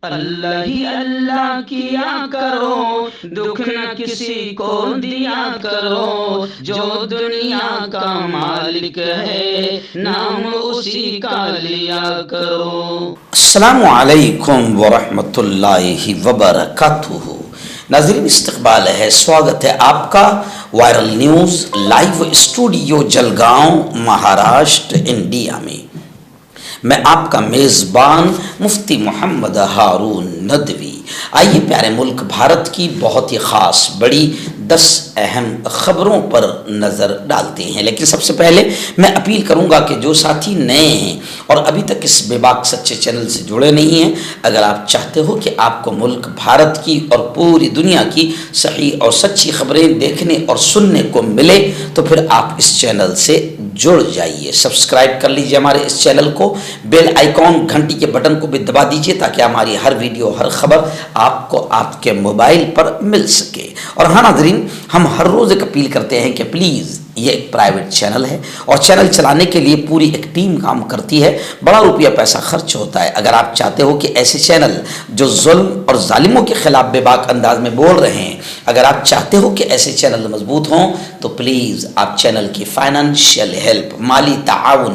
اللہ ہی اللہ کیا کرو، دکھ نہ کسی کو دیا کرو، جو دنیا کا مالک ہے نام اسی کا لیا کرو۔ السلام علیکم ورحمۃ اللہ وبرکاتہ۔ ناظرین، استقبال ہے، سواگت ہے آپ کا viral news live studio Jalgaon Maharashtra India میں۔ میں آپ کا میزبان مفتی محمد ہارون ندوی۔ آئیے پیارے ملک بھارت کی بہت ہی خاص بڑی 10 اہم خبروں پر نظر ڈالتے ہیں، لیکن سب سے پہلے میں اپیل کروں گا کہ جو ساتھی نئے ہیں اور ابھی تک اس بے باک سچے چینل سے جڑے نہیں ہیں، اگر آپ چاہتے ہو کہ آپ کو ملک بھارت کی اور پوری دنیا کی صحیح اور سچی خبریں دیکھنے اور سننے کو ملے تو پھر آپ اس چینل سے جڑ جائیے، سبسکرائب کر لیجیے ہمارے اس چینل کو، بیل آئیکن گھنٹی کے بٹن کو بھی دبا دیجیے تاکہ ہماری ہر ویڈیو ہر خبر آپ کو آپ کے موبائل پر مل سکے۔ اور ہاں ناظرین، ہم ہر روز ایک اپیل کرتے ہیں کہ پلیز، یہ ایک پرائیویٹ چینل ہے اور چینل چلانے کے لیے پوری ایک ٹیم کام کرتی ہے، بڑا روپیہ پیسہ خرچ ہوتا ہے۔ اگر آپ چاہتے ہو کہ ایسے چینل جو ظلم اور ظالموں کے خلاف بے باک انداز میں بول رہے ہیں، اگر آپ چاہتے ہو کہ ایسے چینل مضبوط ہوں تو پلیز آپ چینل کی فائنانشیل ہیلپ، مالی تعاون،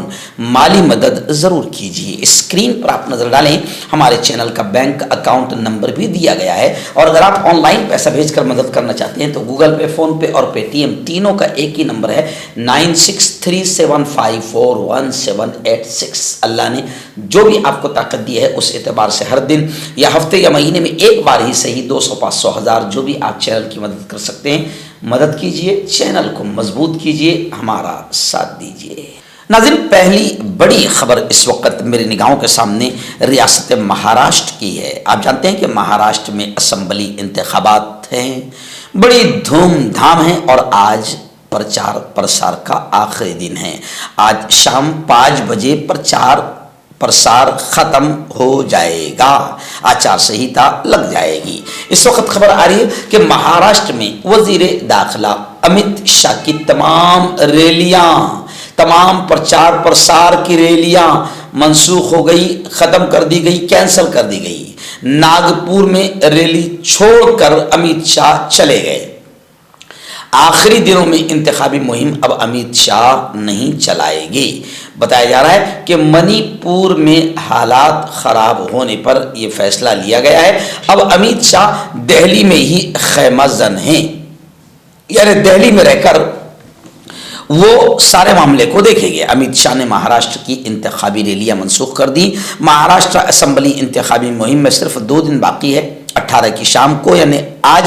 مالی مدد ضرور کیجیے۔ اسکرین پر آپ نظر ڈالیں، ہمارے چینل کا بینک اکاؤنٹ نمبر بھی دیا گیا ہے، اور اگر آپ آن لائن پیسہ بھیج کر مدد کرنا چاہتے ہیں تو گوگل پے، فون پے اور پے ٹی ایم تینوں کا ایک ہی نمبر ہے 9637541786۔ اللہ نے جو بھی آپ کو طاقت دی ہے اس اعتبار سے ہر دن یا ہفتے یا مہینے میں ایک بار ہی صحیح 200 500 1000 جو بھی آپ چینل کی مدد کر سکتے ہیں مدد کیجئے، چینل کو مضبوط کیجئے، ہمارا ساتھ دیجئے۔ ناظرین، پہلی بڑی خبر اس وقت میری نگاہوں کے سامنے ریاست مہاراشٹر کی ہے۔ آپ جانتے ہیں کہ مہاراشٹر میں اسمبلی انتخابات ہیں، بڑی دھوم دھام ہیں اور آج پرچار پرسار کا آخری دن ہے۔ آج شام 5 بجے پرچار پرسار ختم ہو جائے گا، آچار سنہیتا لگ جائے گی۔ اس وقت خبر آ رہی ہے کہ مہاراشٹر میں وزیر داخلہ امت شاہ کی تمام ریلیاں، تمام پرچار پرسار کی ریلیاں منسوخ ہو گئی، ختم کر دی گئی، کینسل کر دی گئی۔ ناگپور میں ریلی چھوڑ کر امت شاہ چلے گئے۔ آخری دنوں میں انتخابی مہم اب امت شاہ نہیں چلائے گی۔ بتایا جا رہا ہے کہ منی پور میں حالات خراب ہونے پر یہ فیصلہ لیا گیا ہے۔ اب امت شاہ دہلی میں ہی خیمہ زن ہیں، یعنی دہلی میں رہ کر وہ سارے معاملے کو دیکھیں گے۔ امت شاہ نے مہاراشٹر کی انتخابی ریلیاں منسوخ کر دی۔ مہاراشٹر اسمبلی انتخابی مہم میں صرف 2 دن باقی ہے۔ 18 کی شام کو یعنی آج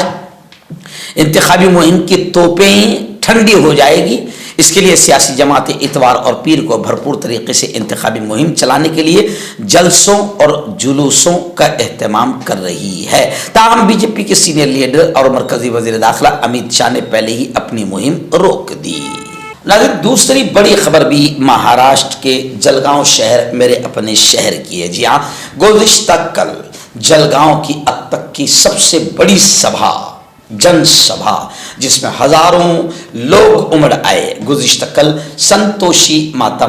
انتخابی مہم کی توپیں ٹھنڈی ہو جائے گی۔ اس کے لیے سیاسی جماعتیں اتوار اور پیر کو بھرپور طریقے سے انتخابی مہم چلانے کے لیے جلسوں اور جلوسوں کا اہتمام کر رہی ہے۔ تاہم بی جے پی کے سینئر لیڈر اور مرکزی وزیر داخلہ امت شاہ نے پہلے ہی اپنی مہم روک دی۔ ناظرین، دوسری بڑی خبر بھی مہاراشٹر کے جلگاؤں شہر، میرے اپنے شہر کی ہے۔ جی ہاں، گزشتہ کل جلگاؤں کی اب تک کی سب سے بڑی سبھا، جن سبھا، جس میں ہزاروں لوگ امڑ آئے، گزشتہ کل سنتوشی ماتا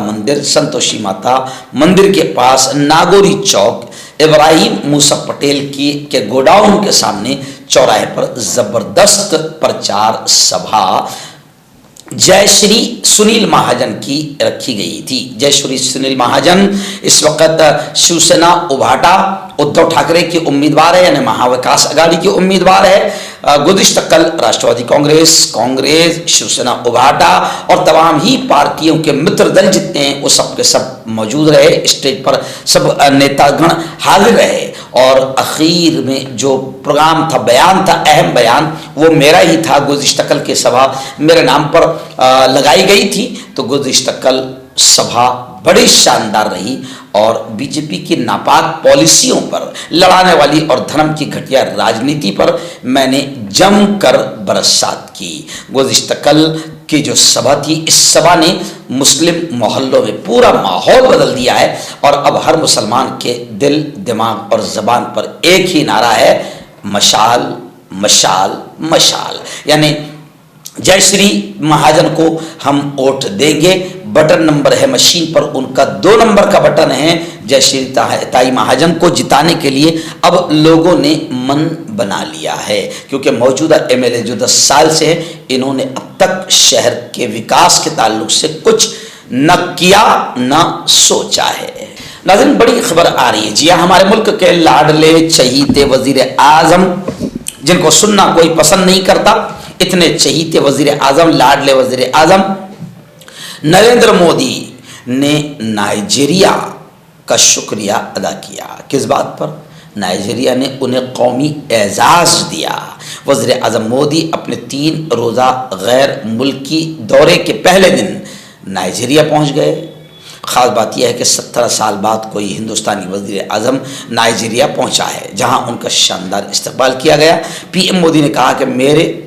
مندر کے پاس ناگوری چوک ابراہیم موسیٰ پٹیل کے گوڈاؤن کے سامنے چوراہے پر زبردست پرچار سبھا جے شری سنیل مہاجن کی رکھی گئی تھی۔ جے شری سنیل مہاجن اس وقت شیو سینا ابھاٹا ادھو ٹھاکرے کی امیدوار ہے، یعنی مہا وکاس اگاڑی کی امیدوار ہے۔ گزشتہ کل راشٹروادی کانگریس، شیو سینا ابھاٹا اور تمام ہی پارٹیوں کے متر دل جتنے ہیں وہ سب کے سب موجود رہے، اسٹیج پر سب نیتا گن حاضر رہے، اور اخیر میں جو پروگرام تھا، بیان تھا، اہم بیان، وہ میرا ہی تھا۔ گزشتہ کل کی سبھا میرے نام پر لگائی گئی تھی، تو گزشتہ کل سبھا بڑی شاندار رہی اور بی جے پی کی ناپاک پالیسیوں پر، لڑانے والی اور دھرم کی گھٹیا راجنیتی پر میں نے جم کر برسات کی۔ گزشتہ کل کی جو سبھا تھی، اس سبھا نے مسلم محلوں میں پورا ماحول بدل دیا ہے، اور اب ہر مسلمان کے دل، دماغ اور زبان پر ایک ہی نعرہ ہے، مشال مشال مشال، یعنی جے شری مہاجن کو ہم ووٹ دیں گے، बटन नंबर है मशीन पर, उनका 2 नंबर का बटन है। जयश्री ताई महाजन को जिताने के लिए अब लोगों ने मन बना लिया है, क्योंकि मौजूदा एमएलए जो 10 साल से है, इन्होंने अब तक शहर के विकास के ताल्लुक से कुछ न किया न सोचा है। नाज़रीन, बड़ी खबर आ रही है। जी हाँ, हमारे मुल्क के लाडले चहीते वजीर आजम, जिनको सुनना कोई पसंद नहीं करता, इतने चहीते वजीर आजम, लाडले वजीर आजम नरेंद्र मोदी ने नाइजीरिया का शुक्रिया अदा किया। किस बात पर? नाइजीरिया ने उन्हें कौमी एजाज़ दिया। वज़ीर आज़म मोदी अपने 3 रोज़ा गैर मुल्की दौरे के पहले दिन नाइजीरिया पहुंच गए। ख़ास बात यह है कि 17 साल बाद कोई हिंदुस्तानी वज़ीर आज़म नाइजीरिया पहुंचा है, जहां उनका शानदार इस्तकबाल किया गया। पीएम मोदी ने कहा कि मेरे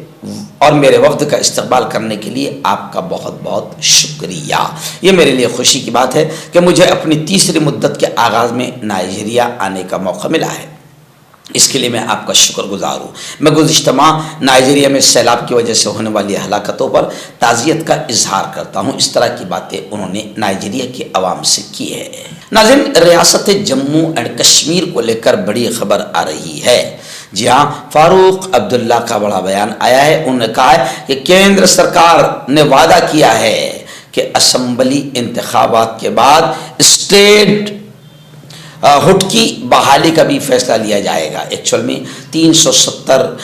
वफ्द का इस्तकबाल करने के लिए आपका बहुत बहुत शुक्रिया। ये मेरे लिए खुशी की बात है कि मुझे अपनी तीसरी मुद्दत के आगाज़ में नाइजीरिया आने का मौका मिला है। इसके लिए मैं आपका शुक्रगुजार हूँ। मैं गुज़िश्ता माह नाइजीरिया में सैलाब की वजह से होने वाली हलाकतों पर ताज़ियत का इजहार करता हूँ। इस तरह की बातें उन्होंने नाइजीरिया के अवाम से की है। नाज़रीन, रियासत जम्मू एंड कश्मीर को लेकर बड़ी खबर आ रही है। जी हाँ, फारूक अब्दुल्ला का बड़ा बयान आया है। उन्होंने कहा है कि केंद्र सरकार ने वादा किया है कि असम्बली इंतखाबात के बाद स्टेट हुड की बहाली का भी फैसला लिया जाएगा। एक्चुअल में 370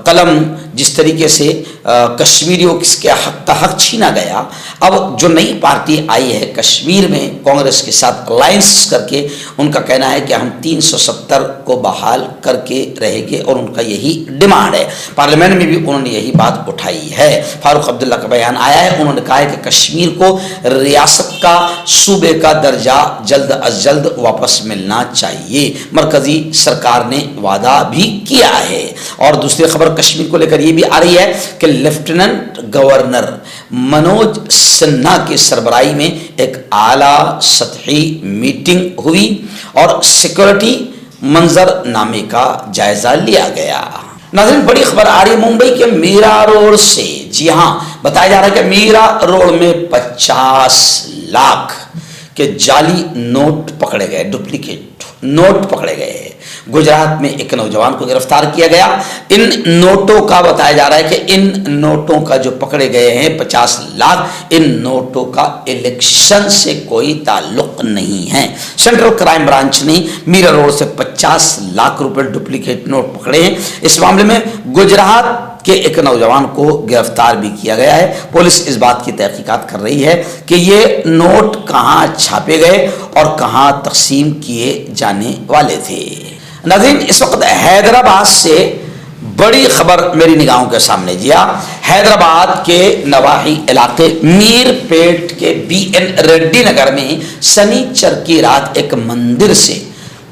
कलम जिस तरीके से कश्मीरियों के हक छीना गया, अब जो नई पार्टी आई है कश्मीर में कांग्रेस के साथ अलायंस करके, उनका कहना है कि हम 370 को बहाल करके रहेंगे और उनका यही डिमांड है। पार्लियामेंट में भी उन्होंने यही बात उठाई है। फारूक अब्दुल्ला का बयान आया है। उन्होंने कहा है कि कश्मीर को रियासत का, सूबे का दर्जा जल्द अज जल्द वापस मिलना चाहिए। मरकजी सरकार ने वादा भी किया है। और दूसरी खबर कश्मीर को लेकर ये भी आ रही है कि लेफ्टिनेंट गवर्नर मनोज सिन्हा की सरबराही में एक आला सतही मीटिंग हुई और सिक्योरिटी मंजरनामे का जायजा लिया गया। नाज़रीन, बड़ी खबर आ रही है मुंबई के मीरा रोड से। जी हाँ, बताया जा रहा है कि मीरा रोड में 50 लाख के जाली नोट पकड़े गए, डुप्लीकेट नोट पकड़े गए। गुजरात में एक नौजवान को गिरफ्तार किया गया। इन नोटों का बताया जा रहा है कि इन नोटों का जो पकड़े गए हैं 50 लाख, इन नोटों का इलेक्शन से कोई ताल्लुक नहीं है। सेंट्रल क्राइम ब्रांच ने मीरा रोड से 50 लाख रुपए डुप्लीकेट नोट पकड़े हैं। इस मामले में गुजरात के एक नौजवान को गिरफ्तार भी किया गया है। पुलिस इस बात की तहकीकात कर रही है कि ये नोट कहां छापे गए और कहां तकसीम किए जाने वाले थे। नाज़रीन, इस वक्त हैदराबाद से बड़ी खबर मेरी निगाहों के सामने। जी हाँ, हैदराबाद के नवाही इलाके मीरपेट के BN रेड्डी नगर में शनिचर की रात एक मंदिर से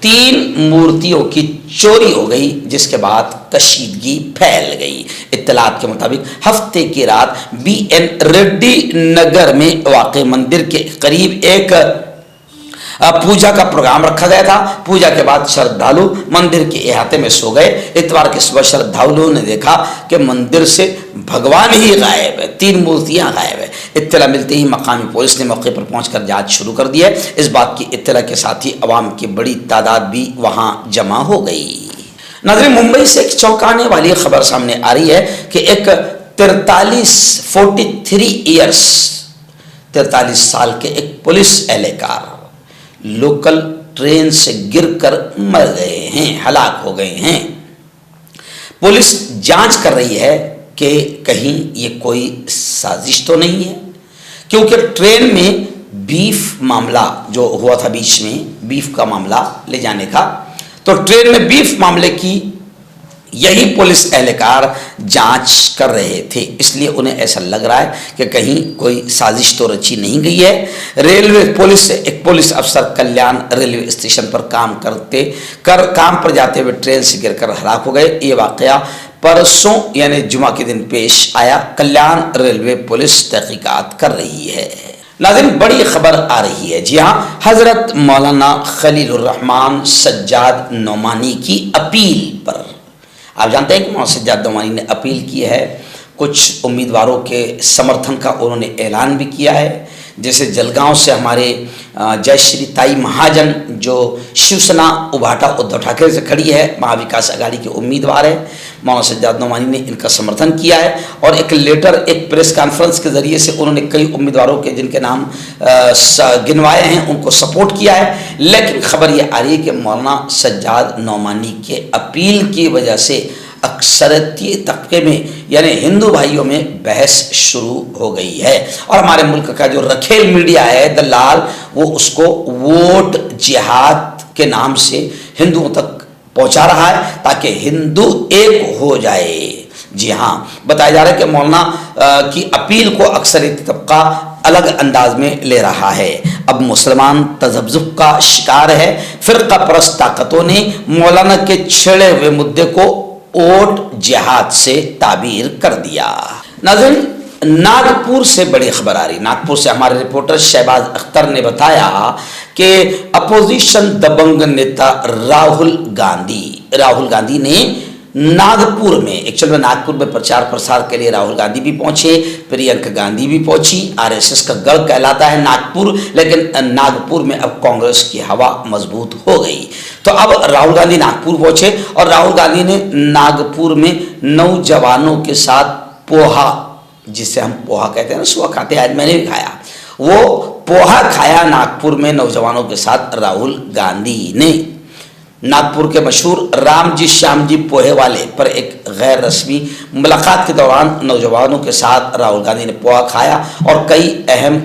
3 मूर्तियों की चोरी हो गई, जिसके बाद कशीदगी फैल गई। इत्तलात के मुताबिक हफ्ते की रात BN रेड्डी नगर में वाक़ मंदिर के करीब एक पूजा का प्रोग्राम रखा गया था। पूजा के बाद श्रद्धालु मंदिर के अहाते में सो गए। इतवार की सुबह श्रद्धालुओं ने देखा कि मंदिर से भगवान ही गायब है, 3 मूर्तियां गायब है। इत्तला मिलते ही मकामी पुलिस ने मौके पर पहुंचकर जांच शुरू कर दी है। इस बात की इत्तला के साथ ही अवाम की बड़ी तादाद भी वहां जमा हो गई। नाज़रीन, मुंबई से एक चौंकाने वाली खबर सामने आ रही है कि एक 43 साल के एक पुलिस एहलकार लोकल ट्रेन से गिरकर मर गए हैं, हलाक हो गए हैं। पुलिस जांच कर रही है कि कहीं ये कोई साजिश तो नहीं है, क्योंकि ट्रेन में बीफ मामला जो हुआ था बीच में, बीफ का मामला ले जाने का, तो ट्रेन में बीफ मामले की यही पुलिस एहलकार जांच कर रहे थे। इसलिए उन्हें ऐसा लग रहा है कि कहीं कोई साजिश तो रची नहीं गई है। रेलवे पुलिस, एक पुलिस अफसर कल्याण रेलवे स्टेशन पर काम पर जाते हुए ट्रेन से गिरकर हलाक हो गए। ये वाकया परसों यानी जुमा के दिन पेश आया। कल्याण रेलवे पुलिस तहकीकात कर रही है। नाज़रीन, बड़ी खबर आ रही है। जी हाँ, हजरत मौलाना खलीलुर रहमान सज्जाद नोमानी की अपील पर, आप जानते हैं कि मौलाना सज्जाद नोमानी ने अपील की है, कुछ उम्मीदवारों के समर्थन का उन्होंने ऐलान भी किया है। जैसे जलगांव से हमारे जयश्री ताई महाजन जो शिवसेना उभाटा उद्धव ठाकरे से खड़ी है, महाविकास अघाड़ी के उम्मीदवार है, मौलाना सज्जाद नोमानी ने इनका समर्थन किया है और एक लेटर, एक प्रेस कॉन्फ्रेंस के जरिए से उन्होंने कई उम्मीदवारों के जिनके नाम गिनवाए हैं उनको सपोर्ट किया है। लेकिन खबर ये आ रही है कि मौलाना सज्जाद नोमानी के अपील की वजह से अक्सरियती तबके में यानी हिंदू भाइयों में बहस शुरू हो गई है और हमारे मुल्क का जो रखेल मीडिया है दलाल, वो उसको वोट जिहाद के नाम से हिंदुओं तक पहुंचा रहा है ताकि हिंदू एक हो जाए। जी हाँ, बताया जा रहा है कि मौलाना की अपील को अक्सरियती तबका अलग अंदाज में ले रहा है। अब मुसलमान तजब्जुब का शिकार है। फिरका परस्त ताकतों ने मौलाना के छेड़े हुए मुद्दे को वोट जिहाद से ताबीर कर दिया। नाज़रीन, नागपुर से बड़ी खबर आ रही। नागपुर से हमारे रिपोर्टर शहबाज अख्तर ने बताया कि अपोजिशन दबंग नेता राहुल गांधी ने नागपुर में, एक्चुअल में नागपुर में प्रचार प्रसार के लिए राहुल गांधी भी पहुंचे, प्रियंका गांधी भी पहुंची। आरएसएस का गढ़ कहलाता है नागपुर, लेकिन नागपुर में अब कांग्रेस की हवा मजबूत हो गई। तो अब राहुल गांधी नागपुर पहुंचे और राहुल गांधी ने नागपुर में नौजवानों के साथ पोहा, जिसे हम पोहा कहते हैं ना, सुबह खाते हैं, आज मैंने भी खाया, वो पोहा खाया नागपुर में नौजवानों के साथ राहुल गांधी ने। नागपुर के मशहूर रामजी श्यामजी पोहे वाले पर एक गैर रस्मी मुलाकात के दौरान नौजवानों के साथ राहुल गांधी ने पोहा खाया और कई अहम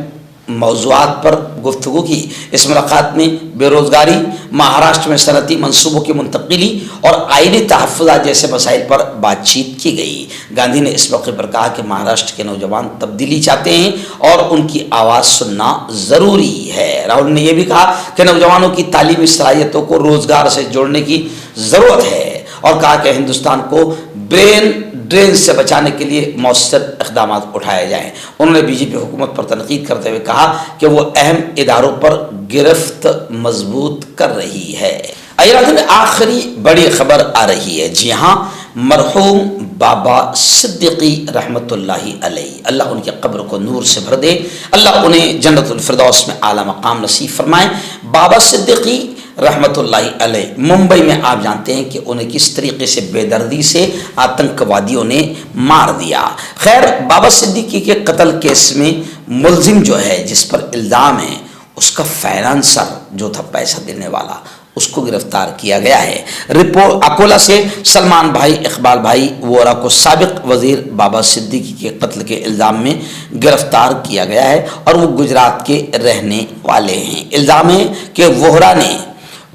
मौज़ूआत पर गुफ्तगू की। इस मुलाकात में बेरोजगारी, महाराष्ट्र में सनती मंसूबों की मुंतकिली और आईनी तहफ़्फ़ुज़ात जैसे मसाइल पर बातचीत की गई। गांधी ने इस मौके पर कहा कि महाराष्ट्र के नौजवान तब्दीली चाहते हैं और उनकी आवाज़ सुनना ज़रूरी है। राहुल ने यह भी कहा कि नौजवानों की तालीमी सलाहियतों को रोज़गार से जोड़ने की ज़रूरत है और कहा कि हिंदुस्तान को ब्रेन ड्रेन से बचाने के लिए मौसर इक़दाम उठाए जाएं। उन्होंने बीजेपी हुकूमत पर तनकीद करते हुए कहा कि वो अहम इदारों पर गिरफ्त मजबूत कर रही है। आखिरी बड़ी खबर आ रही है। जी हाँ, मरहूम बाबा सिद्दीकी रहमतुल्लाहि अलैहि, अल्लाह उनकी कब्र को नूर से भर दे, अल्लाह उन्हें जन्नतुल फिरदौस में आला मकाम नसीब फरमाए। बाबा सिद्दीकी रहमतुल्लाहि अलैहि मुंबई में आप जानते हैं कि उन्हें किस तरीके से बेदर्दी से आतंकवादियों ने मार दिया। खैर, बाबा सिद्दीकी के कत्ल केस में मुलजिम जो है, जिस पर इल्ज़ाम है, उसका फाइनेंसर जो था, पैसा देने वाला, उसको गिरफ्तार किया गया है। रिपोर्ट अकोला से सलमान भाई इकबाल भाई वोरा को साबिक वजीर बाबा सिद्दीकी के कत्ल के इल्ज़ाम में गिरफ्तार किया गया है और वो गुजरात के रहने वाले हैं। इल्ज़ाम है कि वोहरा ने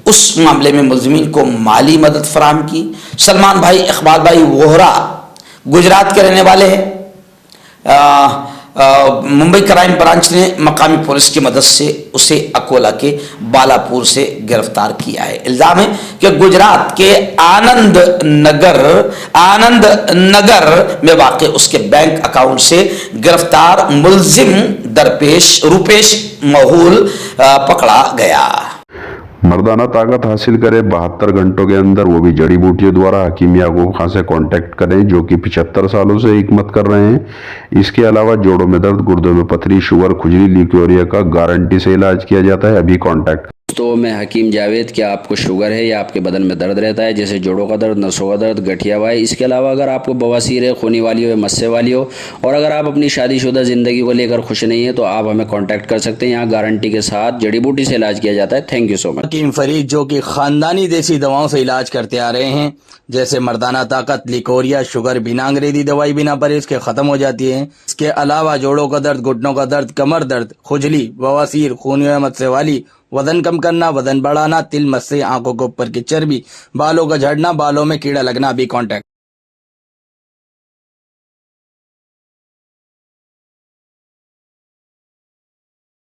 उस मामले में मुलजिमीन को माली मदद फराहम की। सलमान भाई इकबाल भाई वोहरा गुजरात के रहने वाले हैं। मुंबई क्राइम ब्रांच ने मकामी पुलिस की मदद से उसे अकोला के बालापुर से गिरफ्तार किया है। इल्ज़ाम है कि गुजरात के आनंद नगर में वाक़ उसके बैंक अकाउंट से गिरफ्तार मुलजिम रुपेश महुल पकड़ा गया। मर्दाना ताकत हासिल करें 72 घंटों के अंदर, वो भी जड़ी बूटियों द्वारा। हकीम याकूब खान से कांटेक्ट करें जो कि 75 सालों से हिकमत कर रहे हैं। इसके अलावा जोड़ों में दर्द, गुर्दों में पथरी, शुगर, खुजली, ल्यूकेरिया का गारंटी से इलाज किया जाता है। अभी कांटेक्ट। तो मैं हकीम जावेद, क्या आपको शुगर है या आपके बदन में दर्द रहता है, जैसे जोड़ों का दर्द, नसों का दर्द, गठिया वाई, इसके अलावा अगर आपको बवासीर है, खूनी वाली हो या मस्से वाली हो, और अगर आप अपनी शादीशुदा ज़िंदगी को लेकर खुश नहीं है तो आप हमें कांटेक्ट कर सकते हैं। यहाँ गारंटी के साथ जड़ी बूटी से इलाज किया जाता है। Thank you so much. हकीम फरीद जो कि ख़ानदानी देसी दवाओं से इलाज करते आ रहे हैं, जैसे मर्दाना ताकत, लिकोरिया, शुगर, बिना अंग्रेजी दवाई, बिना परहेज के ख़त्म हो जाती है। इसके अलावा जोड़ों का दर्द, घुटनों का दर्द, कमर दर्द, खुजली, बवासीर, खूनी व मस्से वाली, वजन कम करना, वजन बढ़ाना, तिल, मस्से, आंखों के ऊपर की चर्बी, बालों का झड़ना, बालों में कीड़ा लगना, भी कांटेक्ट।